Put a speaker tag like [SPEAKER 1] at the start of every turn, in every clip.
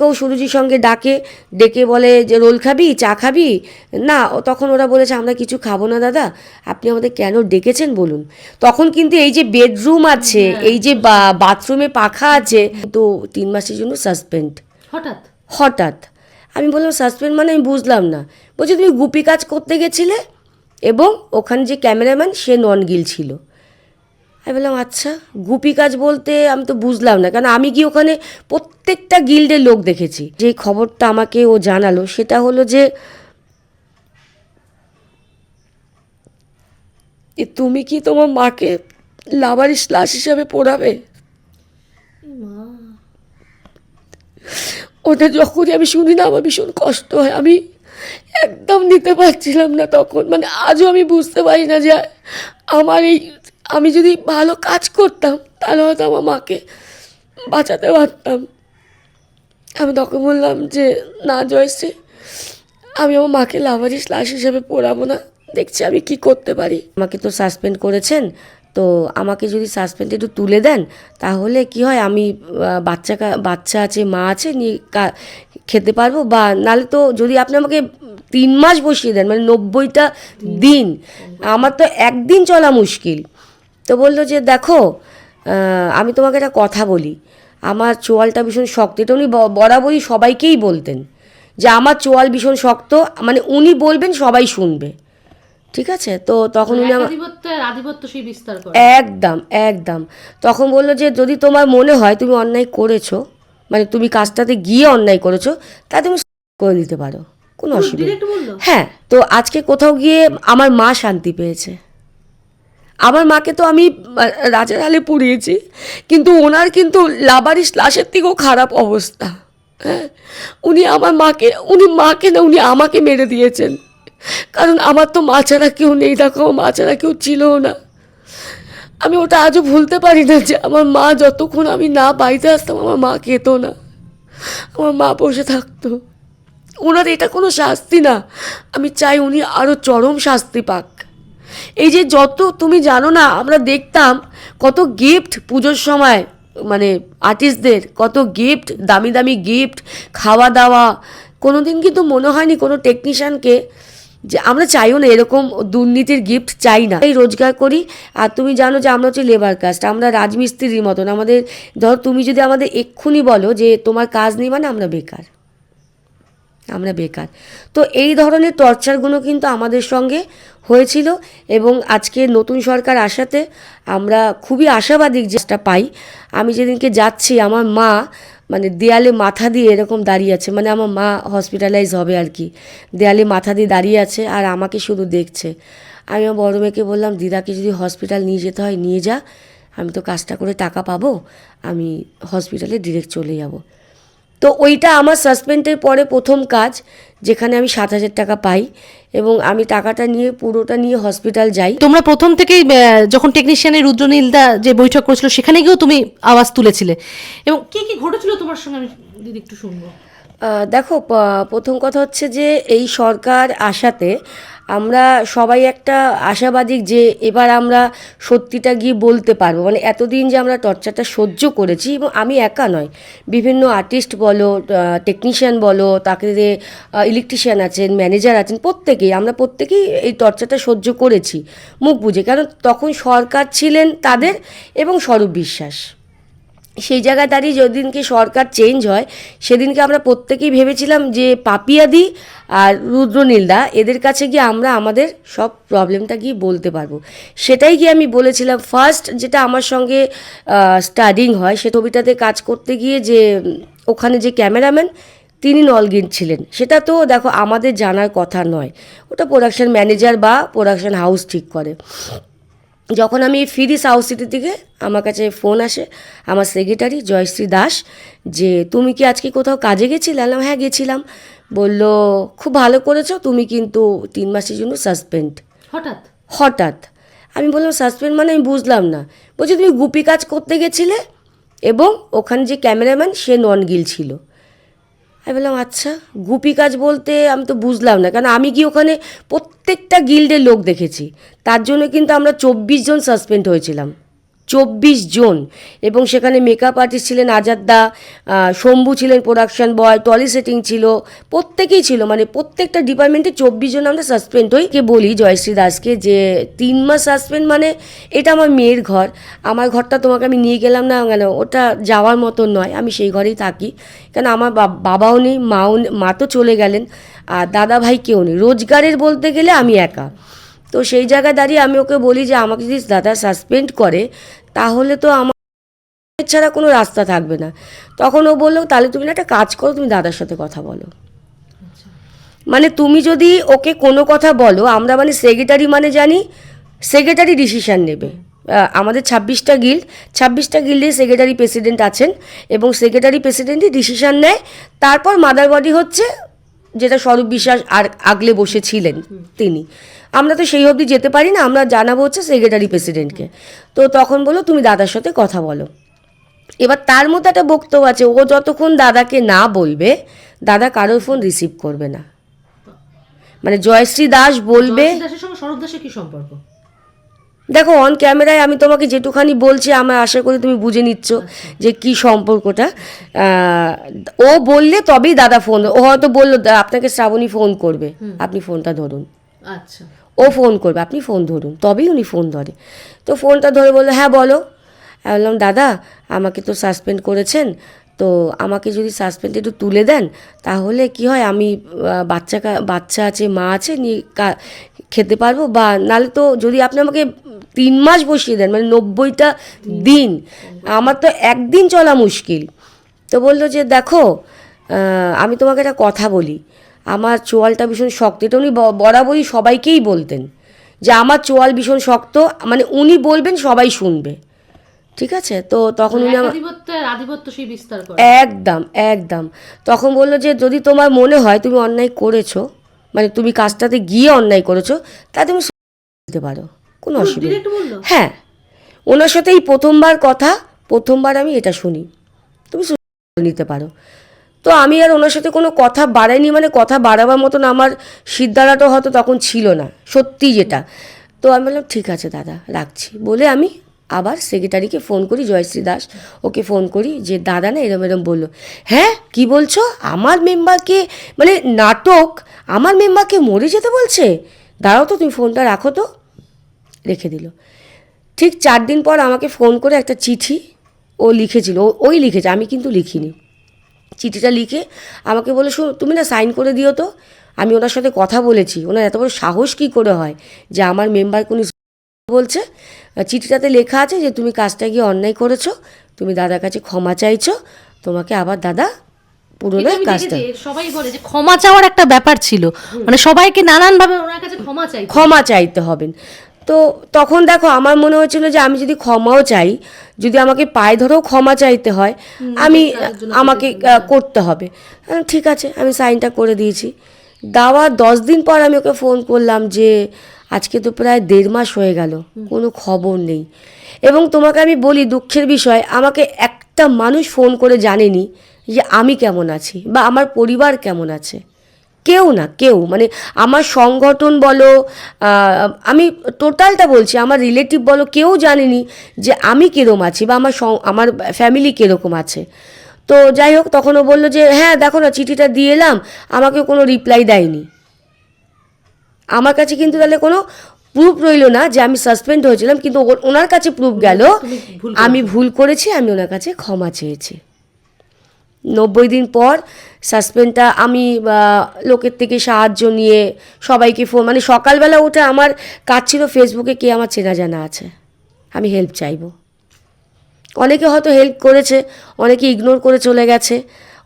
[SPEAKER 1] কেউ সুরুচির সঙ্গে ডেকে বলে যে রোল খাবি, চা খাবি না, তখন ওরা বলেছে আমরা কিছু খাবো না দাদা, আপনি আমাদের কেন ডেকেছেন বলুন। তখন কিন্তু এই যে বেডরুম আছে, এই যে বাথরুমে পাখা আছে, তো 3 মাসের জন্য সাসপেন্ড। হঠাৎ আমি বললাম সাসপেন্ড মানে আমি বুঝলাম না। বলছে তুমি গুপি কাজ করতে গেছিলে এবং ওখানে যে ক্যামেরাম্যান সে নন গিল ছিল। আমি বললাম আচ্ছা, গুপি কাজ বলতে আমি তো বুঝলাম না, কারণ আমি কি ওখানে প্রত্যেকটা গিল্ডের লোক দেখেছি। যে খবরটা আমাকে ও জানালো সেটা হলো যে তুমি কি তোমার মাকে লাভারিস লাশ হিসাবে পোড়াবে। ওটা যখনই আমি শুনি না আমার ভীষণ কষ্ট হয়, আমি একদম নিতে পারছিলাম না তখন। মানে আজও আমি বুঝতে পারি না যে আমার এই, আমি যদি ভালো কাজ করতাম তাহলে হয়তো আমার মাকে বাঁচাতে পারতাম। আমি তখন বললাম যে না জয়শ্রী, আমি আমার মাকে লাভারিস লাশ হিসেবে পোড়াবো না, দেখছি আমি কি করতে পারি। আমাকে তো সাসপেন্ড করেছেন, তো আমাকে যদি সাসপেন্ড একটু তুলে দেন তাহলে কি হয়, আমি বাচ্চা আছে, মা আছে, নিয়ে খেতে পারবো। বা নাহলে তো যদি আপনি আমাকে 3 মাস বসিয়ে দেন, মানে 90টা দিন, আমার তো একদিন চলা মুশকিল। তো বললো যে দেখো আমি তোমাকে একটা কথা বলি, আমার চোয়ালটা ভীষণ শক্ত। এটা উনি বরাবরই সবাইকেই বলতেন যে আমার চোয়াল ভীষণ শক্ত, মানে উনি বলবেন সবাই শুনবে, ঠিক আছে। তো তখন উনি একদম একদম তখন বললো যে যদি তোমার মনে হয় তুমি অন্যায় করেছো, মানে তুমি কাজটাতে গিয়ে অন্যায় করেছো, তা তুমি করে দিতে পারো, কোনো অসুবিধা। হ্যাঁ, তো আজকে কোথাও গিয়ে আমার মা শান্তি পেয়েছে। আমার মাকে তো আমি রাজার হালে পুড়িয়েছি, কিন্তু ওনার কিন্তু লাবারিশ লাশের থেকেও খারাপ অবস্থা। হ্যাঁ, উনি মাকে না, উনি আমাকে মেরে দিয়েছেন। কারণ আমার তো মা ছাড়া কেউ নেই, দেখো মা ছাড়া কেউ ছিলও না। আমি ওটা আজও ভুলতে পারি না যে আমার মা যতক্ষণ আমি না বাড়িতে আসতাম আমার মা খেত না, আমার মা বসে থাকতো। ওনার এটা কোনো শাস্তি না, আমি চাই উনি আরও চরম শাস্তি পাক। এই যে যত তুমি জানো না, আমরা দেখতাম কত গিফট পুজোর সময়, মানে আর্টিস্টদের কত গিফট, দামি দামি গিফট, খাওয়া দাওয়া। কোনো দিন কিন্তু মনে হয়নি কোনো টেকনিশিয়ানকে যে আমরা চাইও না এরকম দুর্নীতির গিফট চাই না, এই রোজগার করি। আর তুমি জানো যে আমরা হচ্ছে লেবার কাস্ট, আমরা রাজমিস্ত্রির মতন। আমাদের ধর তুমি যদি আমাদের এক্ষুনি বলো যে তোমার কাজ নেই, মানে আমরা বেকার। তো এই ধরনের টর্চারগুলো কিন্তু আমাদের সঙ্গে হয়েছিল। এবং আজকে নতুন সরকার আসাতে আমরা খুবই আশাবাদী যেটা পাই। আমি যেদিনকে যাচ্ছি আমার মা মানে দেয়ালে মাথা দিয়ে এরকম দাঁড়িয়ে আছে, মানে আমার মা হসপিটালাইজ হবে আর কি, দেয়ালে মাথা দিয়ে দাঁড়িয়ে আছে আর আমাকে শুধু দেখছে। আমি আমার বড় মেয়েকে বললাম দিদাকে যদি হসপিটাল নিয়ে যেতে হয় নিয়ে যা, আমি তো কাজটা করে টাকা পাবো, আমি হসপিটালে ডিরেক্ট চলে যাব। তো ওইটা আমার সাসপেন্ডের পরে প্রথম কাজ, যেখানে আমি 7,000 টাকা পাই এবং আমি টাকাটা নিয়ে পুরোটা নিয়ে হসপিটাল যাই।
[SPEAKER 2] তোমরা প্রথম থেকেই যখন টেকনিশিয়ানের রুদ্রনীলদা যে বৈঠক করেছিল সেখানে গিয়েও তুমি আওয়াজ তুলেছিলে, এবং কি কি ঘটেছিল তোমার সঙ্গে আমি দিদি একটু শুনবো।
[SPEAKER 1] দেখো, প্রথম কথা হচ্ছে যে এই সরকার আসাতে আমরা সবাই একটা আশাবাদী যে এবার আমরা সত্যিটা গিয়ে বলতে পারবো। মানে এতদিন যে আমরা টর্চারটা সহ্য করেছি, এবং আমি একা নয়, বিভিন্ন আর্টিস্ট বলো, টেকনিশিয়ান বলো, তাকে ইলেকট্রিশিয়ান আছেন, ম্যানেজার আছেন, আমরা প্রত্যেকেই এই টর্চারটা সহ্য করেছি মুখ বুঝে। কারণ তখন সরকার ছিলেন তাদের এবং স্বরূপ বিশ্বাস। সেই জায়গায় দাঁড়িয়ে যেদিনকে সরকার চেঞ্জ হয় সেদিনকে আমরা প্রত্যেকেই ভেবেছিলাম যে পাপিয়াদি আর রুদ্রনীলদা এদের কাছে গিয়ে আমরা আমাদের সব প্রবলেমটা গিয়ে বলতে পারবো। সেটাই গিয়ে আমি বলেছিলাম। ফার্স্ট যেটা আমার সঙ্গে স্টাডিং হয়, সে ছবিটাতে কাজ করতে গিয়ে যে ওখানে যে ক্যামেরাম্যান তিনি নলগিন ছিলেন, সেটা তো দেখো আমাদের জানার কথা নয়, ওটা প্রোডাকশন ম্যানেজার বা প্রোডাকশন হাউস ঠিক করে। যখন আমি ফিরি সাউথ সিটি থেকে আমার কাছে ফোন আসে আমার সেক্রেটারি জয়শ্রী দাস, যে তুমি কি আজকে কোথাও কাজে গেছিলে? আলাম হ্যাঁ গেছিলাম। বলল খুব ভালো করেছো, তুমি কিন্তু 3 মাসের জন্য সাসপেন্ড। হঠাৎ আমি বললাম সাসপেন্ড মানে আমি বুঝলাম না। বলছি তুমি গুপি কাজ করতে গেছিলে এবং ওখানে যে ক্যামেরাম্যান সে নন গিল ছিল। আমি বললাম আচ্ছা, গুপি কাজ বলতে আমি তো বুঝলাম না, কারণ আমি কি ওখানে প্রত্যেকটা গিল্ডের লোক দেখেছি। তার জন্য কিন্তু আমরা 24 জন সাসপেন্ড হয়েছিলাম, 24 জন, এবং সেখানে মেকআপ আর্টিস্ট ছিলেন আজাদদা, শম্ভু ছিলেন প্রোডাকশন বয়, টলি সেটিং ছিল, প্রত্যেকেই ছিল, মানে প্রত্যেকটা ডিপার্টমেন্টে 24 জন আমরা সাসপেন্ড হই। কে বলি জয়শ্রী দাসকে যে 3 মাস সাসপেন্ড, মানে এটা আমার মেয়ের ঘর, আমার ঘরটা তোমাকে আমি নিয়ে গেলাম না কেন, ওটা যাওয়ার মতো নয়, আমি সেই ঘরেই থাকি, কেন আমার বাবাও নেই, মা তো চলে গেলেন, আর দাদা ভাই কেউ নেই, রোজগারের বলতে গেলে আমি একা। তো সেই জায়গায় দাঁড়িয়ে আমি ওকে বলি যে আমাকে যদি দাদা সাসপেন্ড করে তাহলে তো আমার ছাড়া কোনো রাস্তা থাকবে না। তখন ও বললো তাহলে তুমি না একটা কাজ করো, তুমি দাদার সাথে কথা বলো। মানে তুমি যদি ওকে কোনো কথা বলো, আমরা মানে সেক্রেটারি মানে জানি সেক্রেটারি ডিসিশন নেবে। আমাদের 26টা গিল্ডের সেক্রেটারি প্রেসিডেন্ট আছেন, এবং সেক্রেটারি প্রেসিডেন্টই ডিসিশন নেয়। তারপর মাদার বডি হচ্ছে যেটা স্বরূপ বিশ্বাস আর আগলে বসেছিলেন তিনি, আমরা তো সেই অবধি যেতে পারি না, আমরা জানাবো হচ্ছে সেক্রেটারি প্রেসিডেন্টকে। তো তখন বলো তুমি দাদার সাথে কথা বলো। এবার তার মধ্যে একটা বক্তব্য আছে, ও যতক্ষণ দাদাকে না বলবে দাদা কারোর ফোন রিসিভ করবে না। মানে জয়শ্রী দাস বলবে,
[SPEAKER 2] জয়শ্রী দাসের সঙ্গে স্বরূপ দাসের কি সম্পর্ক?
[SPEAKER 1] দেখো অন ক্যামেরায় আমি তোমাকে যেটুখানি বলছি আমার আশা করি তুমি বুঝে নিচ্ছ যে কি সম্পর্কটা। ও বললে তবেই দাদা ফোন, ও হয়তো বললো আপনাকে শ্রাবণী ফোন করবে, আপনি ফোনটা ধরুন।
[SPEAKER 2] আচ্ছা,
[SPEAKER 1] ও ফোন করবে, আপনি ফোন ধরুন, তবেই উনি ফোন ধরে। তো ফোনটা ধরে বললো হ্যাঁ বলো। আমি বললাম দাদা আমাকে তো সাসপেন্ড করেছেন, তো আমাকে যদি সাসপেন্ড একটু তুলে দেন তাহলে কি হয়, আমি বাচ্চা আছে, মা আছে, নিয়ে খেতে পারবো, বা নাহলে তো যদি আপনি আমাকে 3 মাস বসিয়ে দেন, মানে 90টা দিন, আমার তো একদিন চলা মুশকিল। তো বললো যে দেখো আমি তোমাকে একটা কথা বলি, আমার চোয়ালটা ভীষণ শক্ত, এটা উনি বরাবরই সবাইকেই বলতেন যে আমার চোয়াল ভীষণ শক্ত, মানে উনি বলবেন সবাই শুনবে, ঠিক আছে। তো তখন উনি
[SPEAKER 2] আধিপত্য সেই বিস্তার করে।
[SPEAKER 1] একদম তখন বললো যে যদি তোমার মনে হয় তুমি অন্যায় করেছো, মানে তুমি কাজটাতে গিয়ে অন্যায় করেছো, তা তুমি দিতে পারো, কোনো অসুবিধা। হ্যাঁ, ওনার সাথে এই প্রথমবার আমি এটা শুনি, তুমি নিতে পারো। তো আমি আর ওনার সাথে কোনো কথা বাড়াইনি, মানে কথা বাড়াবার মতন আমার সিদ্ধারাটা হয়তো তখন ছিল না, সত্যি যেটা। তো আমি বললাম ঠিক আছে দাদা রাখছি বলে আমি আবার সেক্রেটারিকে ফোন করি, জয়শ্রী দাস, ওকে ফোন করি যে দাদা না এরম বললো। হ্যাঁ কি বলছো, আমার মেম্বারকে, মানে নাটক, আমার মেম্বারকে মরে যেতে বলছে, দাঁড়াও তো তুমি ফোনটা রাখো তো, রেখে দিল। ঠিক 4 দিন পর আমাকে ফোন করে একটা চিঠি ও লিখেছিল, ওই লিখেছে, আমি কিন্তু লিখিনি। চিঠিটা লিখে আমাকে বলে তুমি না সাইন করে দিও তো, আমি ওনার সাথে কথা বলেছি, ওনার এত বড় সাহস কী করে হয় যে আমার মেম্বার কোন বলছে। চিঠিটাতে লেখা আছে যে তুমি কাজটা গিয়ে অন্যায় করেছো, তুমি দাদার কাছে ক্ষমা চাইছো, তোমাকে আবার দাদা পুরোনো কাজটা।
[SPEAKER 2] সবাই বলে যে ক্ষমা চাওয়ার একটা ব্যাপার ছিল, মানে সবাইকে নানানভাবে ওনার কাছে ক্ষমা চাইতে
[SPEAKER 1] হবেন। তো তখন দেখো আমার মনে হয়েছিল যে আমি যদি ক্ষমাও চাই, যদি আমাকে পায়ে ধরেও ক্ষমা চাইতে হয়, আমাকে করতে হবে। ঠিক আছে, আমি সাইনটা করে দিয়েছি। দেওয়ার 10 দিন পর আমি ওকে ফোন করলাম যে আজকে তো প্রায় 1.5 মাস হয়ে গেল, কোনো খবর নেই। এবং তোমাকে আমি বলি দুঃখের বিষয়, আমাকে একটা মানুষ ফোন করে জানেনি যে আমি কেমন আছি বা আমার পরিবার কেমন আছে, কেউ না, কেউ, মানে আমার সংগঠন বলো, আমি টোটালটা বলছি, আমার রিলেটিভ বলো, কেউ জানেনি যে আমি কীরকম আছি বা আমার ফ্যামিলি কীরকম আছে। তো যাই হোক, তখন ও বললো যে হ্যাঁ দেখো না চিঠিটা দিয়ে এলাম, আমাকে কোনো রিপ্লাই দেয়নি। আমার কাছে কিন্তু তাহলে কোনো প্রুফ রইল না যে আমি সাসপেন্ড হয়েছিলাম, কিন্তু ওনার কাছে প্রুফ গেল আমি ভুল করেছি, আমি ওনার কাছে ক্ষমা চেয়েছি। 90 দিন পর সাসপেন্ডটা আমি লোকের থেকে সাহায্য নিয়ে সবাইকে ফোন, মানে সকালবেলা উঠে আমার কাজ ছিল ফেসবুকে কে আমার চেনা জানা আছে, আমি হেল্প চাইবো। অনেকে হয়তো হেল্প করেছে, অনেকে ইগনোর করে চলে গেছে,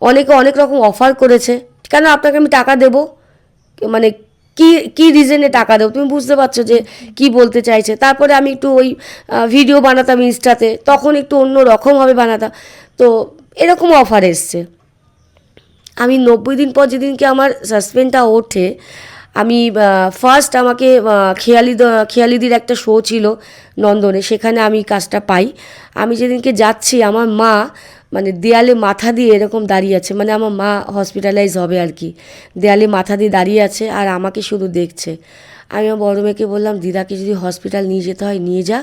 [SPEAKER 1] অনেকে অনেক রকম অফার করেছে, কেন আপনাকে আমি টাকা দেবো, মানে কি রিজনে টাকা দেবো, তুমি বুঝতে পারছো যে কি বলতে চাইছে। তারপরে আমি একটু ওই ভিডিও বানাতাম ইনস্টাতে, তখন একটু অন্য রকমভাবে বানাতাম, তো এরকম অফার এসছে। আমি 90 দিন পর যেদিনকে আমার সাসপেন্ডটা ওঠে, আমি ফার্স্ট আমাকে খেয়ালিদির একটা শো ছিল নন্দনে, সেখানে আমি কাজটা পাই। আমি যেদিনকে যাচ্ছি আমার মা মানে দেয়ালে মাথা দিয়ে এরকম দাঁড়িয়ে আছে, মানে আমার মা হসপিটালাইজ হবে আর কি, দেয়ালে মাথা দিয়ে দাঁড়িয়ে আছে আর আমাকে শুধু দেখছে। আমি আমার বড় মেয়েকে বললাম দিদাকে যদি হসপিটাল নিয়ে যেতে হয় নিয়ে যা,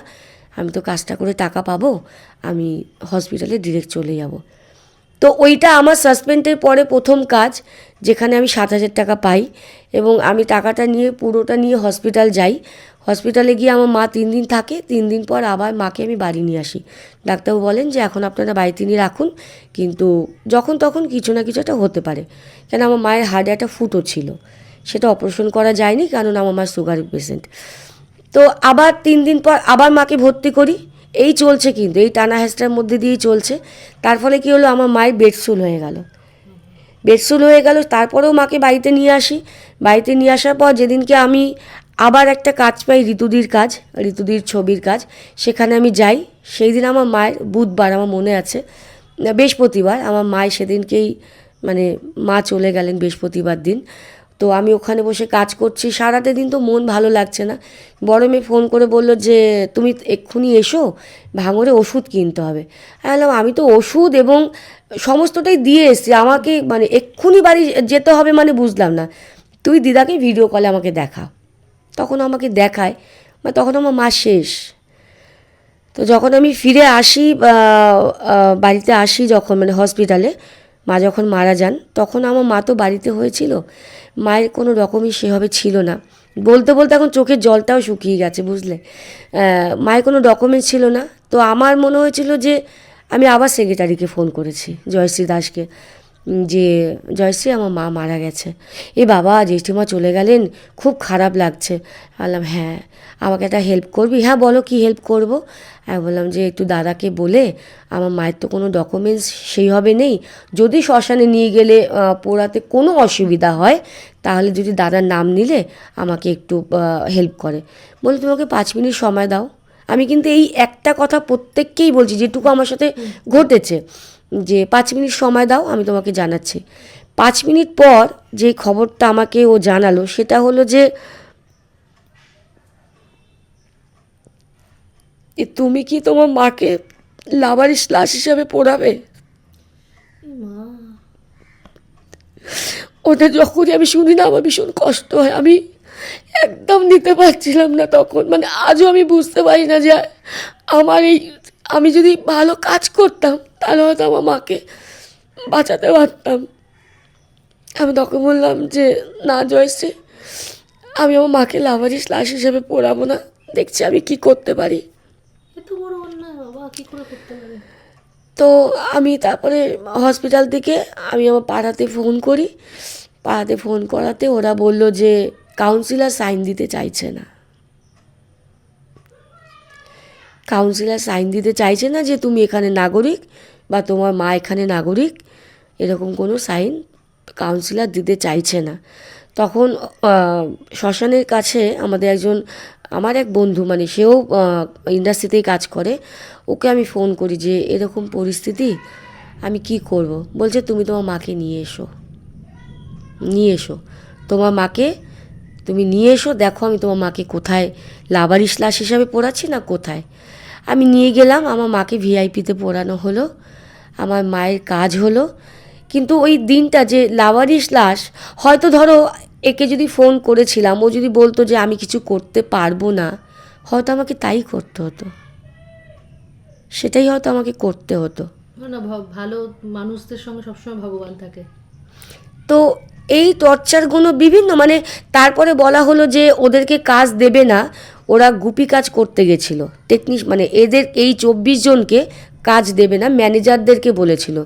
[SPEAKER 1] আমি তো কাজটা করে টাকা পাবো, আমি হসপিটালে ডিরেক্ট চলে যাব। তো ওইটা আমার সাসপেন্ডের পরে প্রথম কাজ, যেখানে আমি 7,000 টাকা পাই, এবং আমি টাকাটা নিয়ে পুরোটা নিয়ে হসপিটাল যাই। হসপিটালে গিয়ে আমার মা 3 দিন থাকে, 3 দিন পর আবার মাকে আমি বাড়ি নিয়ে আসি। ডাক্তারবাবু বলেন যে এখন আপনারা বাড়িতে নিয়ে রাখুন, কিন্তু যখন তখন কিছু না কিছু একটা হতে পারে, কেন আমার মায়ের হার্টে একটা ফুটো ছিল, সেটা অপারেশন করা যায়নি, কারণ আমার মা সুগার পেশেন্ট। তো আবার 3 দিন পর আবার মাকে ভর্তি করি। এই চলছে, কিন্তু এই টানা হেঁচড়ার মধ্যে দিয়েই চলছে। তার ফলে কী হলো, আমার মায়ের বেডসুল হয়ে গেল। বেডসুল হয়ে গেল, তারপরেও মাকে বাড়িতে নিয়ে আসি। বাড়িতে নিয়ে আসার পর যেদিনকে আমি আবার একটা কাজ পাই, ঋতুদির কাজ, ঋতুদির ছবির কাজ, সেখানে আমি যাই। সেই দিন আমার মায়ের বুধবার, আমার মনে আছে, বৃহস্পতিবার, আমার মায়ের সেদিনকেই মানে মা চলে গেলেন বৃহস্পতিবার দিন। তো আমি ওখানে বসে কাজ করছি, সারাটা দিন তো মন ভালো লাগছে না। বড় মেয়ে ফোন করে বললো যে তুমি এক্ষুনি এসো, ভাঙড়ে ওষুধ কিনতে হবে। আমি বললাম আমি তো ওষুধ এবং সমস্তটাই দিয়ে এসছি, আমাকে মানে এক্ষুনি বাড়ি যেতে হবে মানে বুঝলাম না। তুই দিদাকে ভিডিও কলে আমাকে দেখা। তখন আমাকে দেখায়, মানে তখন আমার মা শেষ। তো যখন আমি ফিরে আসি, বাড়িতে আসি যখন, মানে হসপিটালে মা যখন মারা যান, তখন আমার মা তো বাড়িতে হয়েছিল, মায়ের কোনো রকমই সেভাবে ছিল না। বলতে বলতে এখন চোখের জলটাও শুকিয়ে গেছে, বুঝলে। মায়ের কোনো ডকুমেন্টস ছিল না। তো আমার মনে হয়েছিল যে আমি আবার সেক্রেটারিকে ফোন করেছি, জয়শ্রী দাসকে, যে জয়শ্রী আমার মা মারা গেছে, এ বাবা জেঠিমা চলে গেলেন, খুব খারাপ লাগছে। বললাম হ্যাঁ আমাকে একটা হেল্প করবি? হ্যাঁ বলো কী হেল্প করবো। আমি বললাম যে একটু দাদাকে বলে, আমার মায়ের তো কোনো ডকুমেন্টস সেইভাবে নেই, যদি শ্মশানে নিয়ে গেলে পোড়াতে কোনো অসুবিধা হয়, তাহলে যদি দাদার নাম নিলে আমাকে একটু হেল্প করে। বলে তোমাকে 5 মিনিট সময় দাও। আমি কিন্তু এই একটা কথা প্রত্যেককেই বলছি, যেটুকু আমার সাথে ঘটেছে, যে 5 মিনিট সময় দাও, আমি তোমাকে জানাচ্ছি। 5 মিনিট পর যে খবরটা আমাকে ও জানালো, সেটা হলো যে তুমি কি তোমার মাকে লাভারিস লাশ হিসাবে পোড়াবে? ওটা যখনই আমি শুনি না, আমার ভীষণ কষ্ট হয়। আমি একদম নিতে পারছিলাম না তখন, মানে আজও আমি বুঝতে পারি না যে আমার এই, আমি যদি ভালো কাজ করতাম তাহলে হয়তো আমার মাকে বাঁচাতে পারতাম। আমি তখন বললাম যে না জয়শ্রী, আমি আমার মাকে লাভারিস লাশ হিসেবে পোড়াবো না, দেখছি আমি কি করতে পারি।
[SPEAKER 2] এত বড় অন্যায় বাবা কি করে করতে পারে?
[SPEAKER 1] তো আমি তারপরে হসপিটাল থেকে আমি আমার পাড়াতে ফোন করি। পাড়াতে ফোন করাতে ওরা বলল যে কাউন্সিলর সাইন দিতে চাইছে না। কাউন্সিলর সাইন দিতে চাইছে না যে তুমি এখানে নাগরিক বা তোমার মা এখানে নাগরিক, এরকম কোনো সাইন কাউন্সিলর দিতে চাইছে না। তখন শ্মশানের কাছে আমাদের একজন, আমার এক বন্ধু, মানে সেও ইন্ডাস্ট্রিতেই কাজ করে, ওকে আমি ফোন করি যে এরকম পরিস্থিতি, আমি কি করব। বলছে তুমি তোমার মাকে নিয়ে এসো, নিয়ে এসো তোমার মাকে, তুমি নিয়ে এসো, দেখো আমি তোমার মাকে কোথায় লাভারিস লাশ হিসাবে পোড়াচ্ছি না কোথায়। আমি নিয়ে গেলাম, আমার মাকে ভিআইপিতে পোড়ানো হলো, আমার মায়ের কাজ হলো। কিন্তু ওই দিনটা যে লাভারিস লাশ, হয়তো ধরো একে যদি ফোন করেছিলাম, ও যদি বলতো যে আমি কিছু করতে পারবো না, হয়তো আমাকে তাই করতে হতো, সেটাই হয়তো আমাকে করতে হতো।
[SPEAKER 2] না ভালো মানুষদের সঙ্গে সবসময় ভগবান থাকে।
[SPEAKER 1] তো এই টর্চারগুলো বিভিন্ন, মানে তারপরে বলা হলো যে ওদেরকে কাজ দেবে না, ওরা গুপি কাজ করতে গেছিলো, মানে এদের এই 24 জনকে কাজ দেবে না, ম্যানেজারদেরকে বলেছিল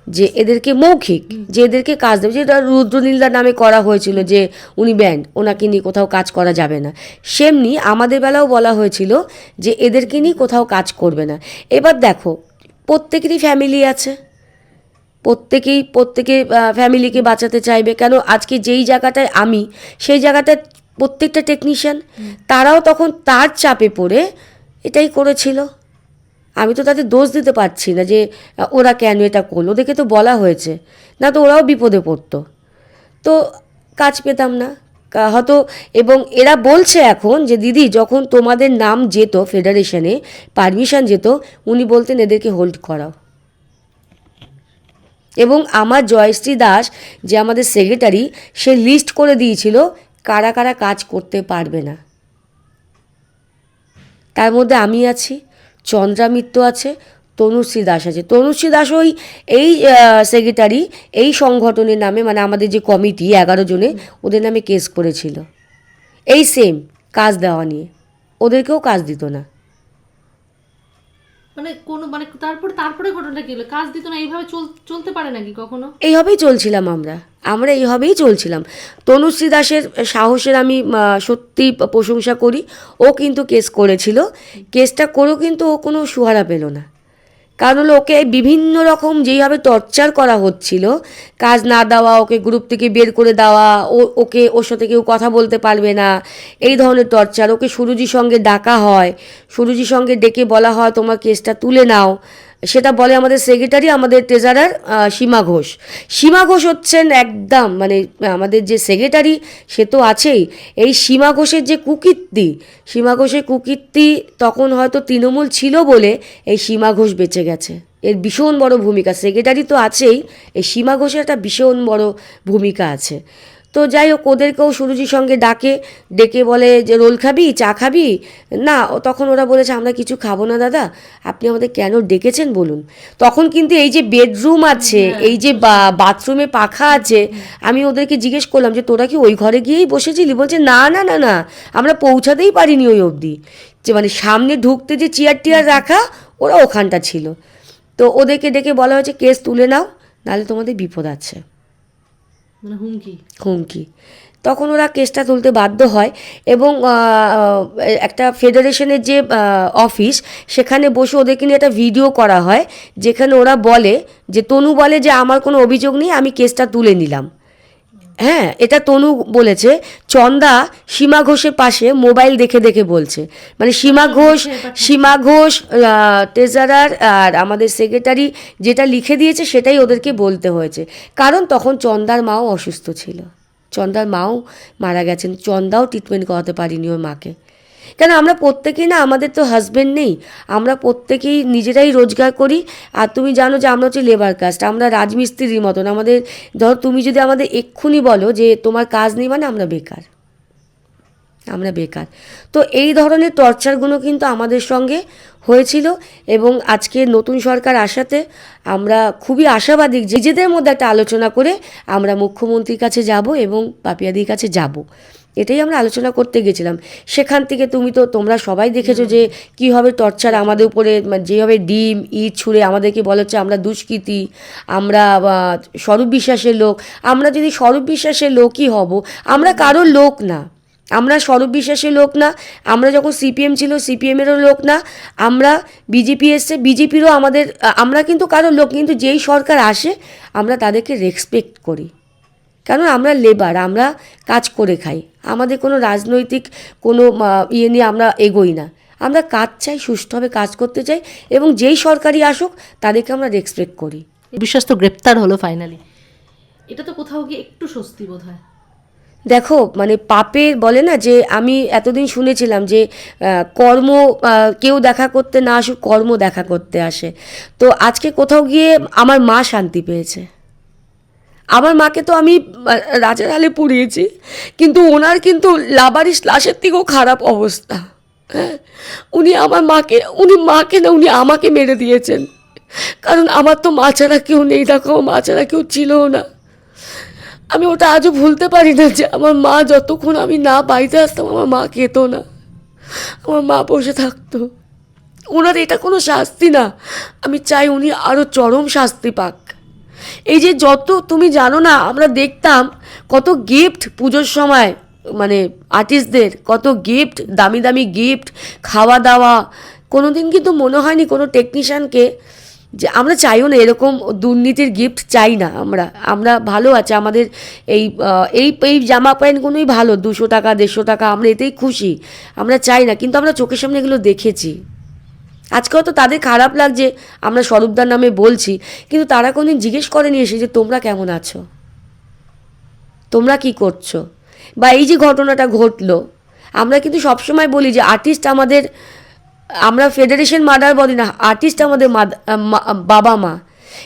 [SPEAKER 1] যে এদেরকে মৌখিক, যে এদেরকে কাজ দেবে, যেটা রুদ্রনীলদার নামে করা হয়েছিল যে উনি ব্যান্ড, ওনাকে নিয়ে কোথাও কাজ করা যাবে না। সেমনি আমাদের বেলাও বলা হয়েছিল যে এদেরকে নিয়ে কোথাও কাজ করবে না। এবার দেখো প্রত্যেকেরই ফ্যামিলি আছে, প্রত্যেকে ফ্যামিলিকে বাঁচাতে চাইবে। কেন আজকে যেই জায়গাটায় আমি, সেই জায়গাটায় প্রত্যেকটা টেকনিশিয়ান, তারাও তখন তার চাপে পড়ে এটাই করেছিল। আমি তো তাদের দোষ দিতে পারছি না যে ওরা কেন এটা করলো, ওদেরকে তো বলা হয়েছে, না তো ওরাও বিপদে পড়তো, তো কাজ পেতাম না হয়তো। এবং এরা বলছে এখন যে দিদি যখন তোমাদের নাম যেত ফেডারেশনে, পারমিশন যেত, উনি বলতেন এদেরকে হোল্ড করাও। এবং আমার জয়শ্রী দাস যে আমাদের সেক্রেটারি, সে লিস্ট করে দিয়েছিল কারা কারা কাজ করতে পারবে না। তার মধ্যে আমি আছি, চন্দ্রা মিত্র আছে, তনুশ্রী দাস আছে। তনুশ্রী দাস ওই এই সেক্রেটারি এই সংগঠনের নামে, মানে আমাদের যে কমিটি 11 জনে, ওদের নামে কেস করেছিল এই সেম কাজ দেওয়া নিয়ে। ওদেরকেও কাজ দিত না।
[SPEAKER 2] মানে কোনো মানে তারপরে ঘটনাটা কি হলো? কাজ দিত না, এইভাবে চলতে পারে নাকি কখনো?
[SPEAKER 1] এইভাবেই চলছিলাম আমরা এইভাবেই চলছিলাম। তনুশ্রী দাসের সাহসের আমি সত্যি প্রশংসা করি। ও কিন্তু কেস করেছিল, কেসটা করেও কিন্তু ও কোনো সুহারা পেল না। কারণ হলো ওকে বিভিন্ন রকম যেইভাবে টর্চার করা হচ্ছিল, কাজ না দেওয়া, ওকে গ্রুপ থেকে বের করে দেওয়া, ওকে ওর সাথে কেউ কথা বলতে পারবে না, এই ধরনের টর্চার। ওকে সুরুজির সঙ্গে ডাকা হয়, সুরুজির সঙ্গে ডেকে বলা হয় তোমার কেসটা তুলে নাও। সেটা বলে আমাদের সেক্রেটারি, আমাদের ট্রেজারার সীমা ঘোষ। সীমা ঘোষ হচ্ছেন একদম মানে আমাদের যে সেক্রেটারি সে তো আছেই, এই সীমা ঘোষের যে কুকীর্তি, সীমা ঘোষের কুকীর্তি তখন হয়তো তৃণমূল ছিল বলে এই সীমা ঘোষ বেঁচে গেছে। এর ভীষণ বড় ভূমিকা, সেক্রেটারি তো আছেই, এই সীমা ঘোষের একটা ভীষণ বড় ভূমিকা আছে। তো যাই হোক, ওদেরকেও সুরুজির সঙ্গে ডেকে বলে যে রোল খাবি, চা খাবি না। তখন ওরা বলেছে আমরা কিছু খাবো না দাদা, আপনি আমাদের কেন ডেকেছেন বলুন। তখন কিন্তু এই যে বেডরুম আছে, এই যে বাথরুমে পাখা আছে, আমি ওদেরকে জিজ্ঞেস করলাম যে তোরা কি ওই ঘরে গিয়েই বসেছিলি? বলছে না না না না, আমরা পৌঁছাতেই পারিনি ওই অবধি, যে মানে সামনে ঢুকতে যে চেয়ার টিয়ার রাখা, ওরা ওখানটা ছিল। তো ওদেরকে ডেকে বলা হয়েছে কেস তুলে নাও, নাহলে তোমাদের বিপদ আছে,
[SPEAKER 2] মানে
[SPEAKER 1] হুমকি। তখন ওরা কেসটা তুলতে বাধ্য হয় এবং একটা ফেডারেশনের যে অফিস, সেখানে বসে ওদেরকে নিয়ে একটা ভিডিও করা হয়, যেখানে ওরা বলে যে তনু বলে যে আমার কোনো অভিযোগ নেই, আমি কেসটা তুলে নিলাম। হ্যাঁ, এটা তনু বলেছে। চন্দা সীমা ঘোষের পাশে মোবাইল দেখে দেখে বলছে, মানে সীমা ঘোষ ট্রেজারার আর আমাদের সেক্রেটারি যেটা লিখে দিয়েছে সেটাই ওদেরকে বলতে হয়েছে। কারণ তখন চন্দার মাও অসুস্থ ছিল, চন্দার মাও মারা গেছেন, চন্দাও ট্রিটমেন্ট করাতে পারিনি ওর মাকে। কেন আমরা প্রত্যেকেই না, আমাদের তো হাজব্যান্ড নেই, আমরা প্রত্যেকেই নিজেরাই রোজগার করি। আর তুমি জানো যে আমরা হচ্ছে লেবার কাস্ট, আমরা রাজমিস্ত্রির মতন। আমাদের ধরো তুমি যদি আমাদের এক্ষুনি বলো যে তোমার কাজ নেই, মানে আমরা বেকার। তো এই ধরনের টর্চারগুলো কিন্তু আমাদের সঙ্গে হয়েছিল। এবং আজকে নতুন সরকার আসাতে আমরা খুবই আশাবাদী, নিজেদের মধ্যে একটা আলোচনা করে আমরা মুখ্যমন্ত্রীর কাছে যাব এবং পাপিয়াদির কাছে যাব, এটাই আমরা আলোচনা করতে গেছিলাম। সেখান থেকে তোমরা সবাই দেখেছো যে কীভাবে টর্চার আমাদের উপরে, যেভাবে ডিম ইট ছুঁড়ে আমাদেরকে বলা হচ্ছে আমরা দুষ্কৃতী, আমরা স্বরূপ বিশ্বাসের লোক। আমরা যদি স্বরূপ বিশ্বাসের লোকই হব, আমরা কারোর লোক না, আমরা স্বরূপ বিশ্বাসের লোক না। আমরা যখন সিপিএম ছিল সিপিএমেরও লোক না, আমরা বিজেপি এসছে বিজেপিরও আমরা কিন্তু কারোর লোক। কিন্তু যেই সরকার আসে আমরা তাদেরকে রেসপেক্ট করি, কারণ আমরা লেবার, আমরা কাজ করে খাই। আমাদের কোনো রাজনৈতিক কোনো নিয়ে আমরা এগোই না, আমরা কাজ চাই, সুষ্ঠুভাবে কাজ করতে চাই এবং যেই সরকারই আসুক তাদেরকে আমরা রেসপেক্ট করি।
[SPEAKER 2] বিশ্বাস তো গ্রেপ্তার হলো ফাইনালি, এটা তো কোথাও গিয়ে একটু স্বস্তি বোধ হয়।
[SPEAKER 1] দেখো মানে পাপের বলে না, যে আমি এতদিন শুনেছিলাম যে কর্ম কেউ দেখা করতে না আসুক, কর্ম দেখা করতে আসে। তো আজকে কোথাও গিয়ে আমার মা শান্তি পেয়েছে। আমার মাকে তো আমি রাজার হালে পুড়িয়েছি, কিন্তু ওনার কিন্তু লাবারিশ লাশের থেকেও খারাপ অবস্থা। হ্যাঁ, উনি মাকে না, উনি আমাকে মেরে দিয়েছেন। কারণ আমার তো মা ছাড়া কেউ নেই, দেখো মা ছাড়া কেউ ছিলও না। আমি ওটা আজও ভুলতে পারি না যে আমার মা যতক্ষণ আমি না বাড়িতে আসতাম, আমার মা খেত না, আমার মা বসে থাকতো। ওনার এটা কোনো শাস্তি না, আমি চাই উনি আরও চরম শাস্তি পাক। এই যে তুমি জানো না, আমরা দেখতাম কত গিফট পুজোর সময়, মানে আর্টিস্টদের কত গিফট, দামি দামি গিফট, খাওয়া দাওয়া। কোনো দিন কিন্তু মনে হয়নি কোনো টেকনিশিয়ানকে যে আমরা চাইও না এরকম দুর্নীতির গিফট চাই না। আমরা ভালো আছে, আমাদের এই জামা প্যান্টগুলোই ভালো, 200 টাকা 150 টাকা, আমরা এতেই খুশি, আমরা চাই না। কিন্তু আমরা চোখের সামনে এগুলো দেখেছি। আজকেও তো তাদের খারাপ লাগছে আমরা স্বরূপদার নামে বলছি, কিন্তু তারা কোনদিন জিজ্ঞেস করেনি এসে যে তোমরা কেমন আছো, তোমরা কি করছো। বা এই যে ঘটনাটা ঘটলো, আমরা কিন্তু সবসময় বলি যে আর্টিস্ট আমরা ফেডারেশন মাদার বলি না, আর্টিস্ট আমাদের বাবা মা।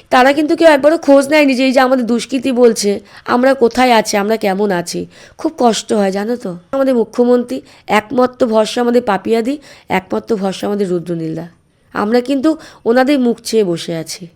[SPEAKER 1] তারা কিন্তু কেউ একবারও খোঁজ নেয়নি যে এই যে আমাদের দুষ্কৃতী বলছে আমরা কোথায় আছি, আমরা কেমন আছি। খুব কষ্ট হয় জানো তো। আমাদের মুখ্যমন্ত্রী একমাত্র ভরসা আমাদের পাপিয়াদি, একমাত্র ভরসা আমাদের রুদ্রনীলদা। আমরা কিন্তু ওনাদের মুখ চেয়ে বসে আছি।